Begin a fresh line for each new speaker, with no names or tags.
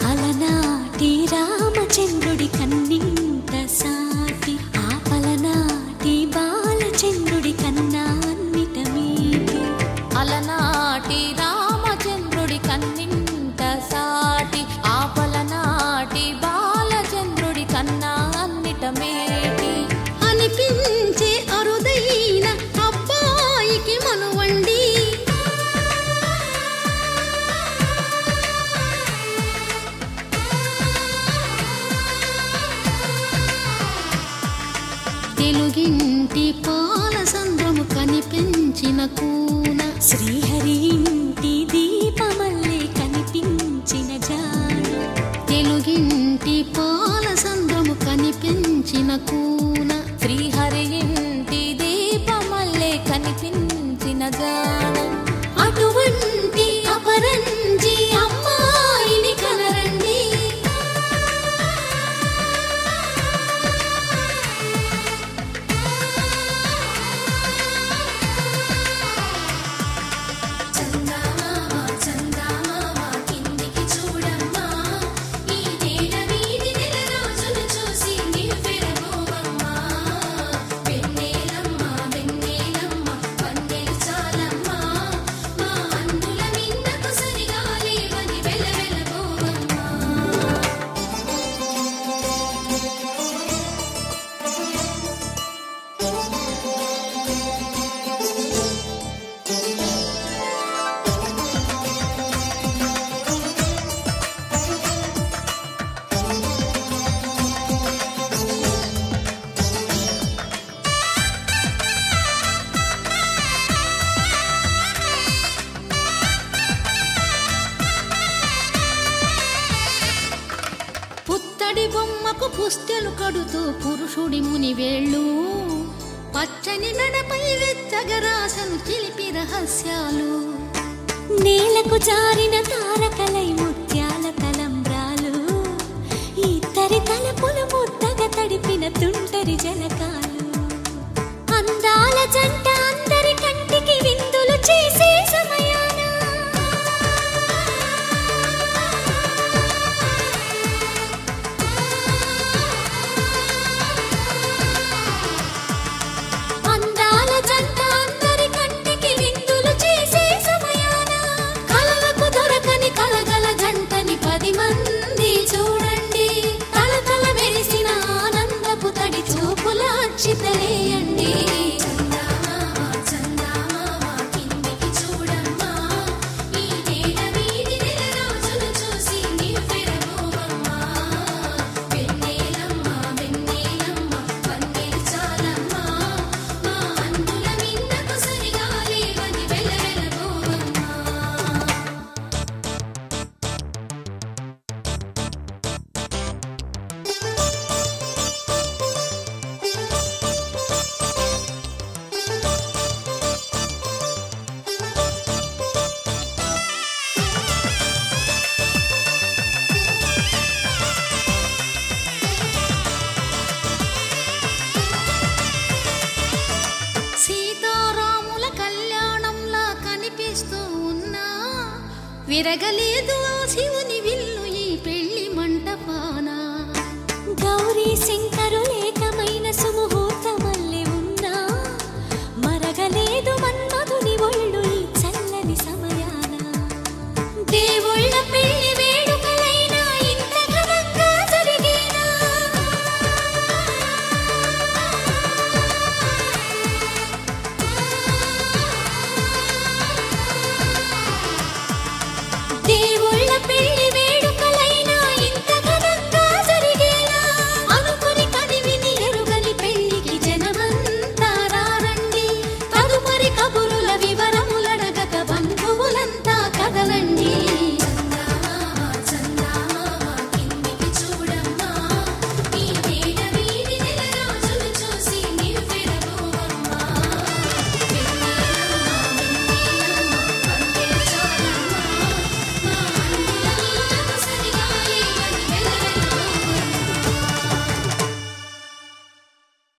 అలనాటి రామచంద్రుడి కన్నింత సాటి ఆపలనాటి బాలచంద్రుడి కన్నా అన్నిట మీటి.
అలనాటి రామచంద్రుడి కన్నింత సాటి ఆపలనాటి బాలచంద్రుడి కన్నా అన్నిట మేటి.
అనిపించే అరుదైన అబ్బాయికి మనువండి తెలుగింటి పాల సంద్రము కనిపించిన కూన శ్రీహరి ఇంటి దీపమల్లే కనిపించిన జాడ. తెలుగింటి పాల సంద్రము కనిపించిన కూన
శ్రీహరి ఇంటి దీపమల్లే కనిపించిన జాడ.
అటువంటి అపరంజి అమ్మాయిని కనరండి. పుత్తడి బొమ్మకు పుస్తెలు కడుతూ పురుషుడి ముని వేళ్ళు పచ్చని మెడపై వెచ్చగరాసను చిలిపి రహస్యాలు. నేలకు జారిన తారకలై ముత్యాల తలంబ్రాలు ఇద్దరి తలపులు ముద్దగా తడిపిన తుంటరి జలకాలు. అందాల జంట అందరి కంటికి విందులు చేసే సమయాన చితలేయండి. విరగలేదు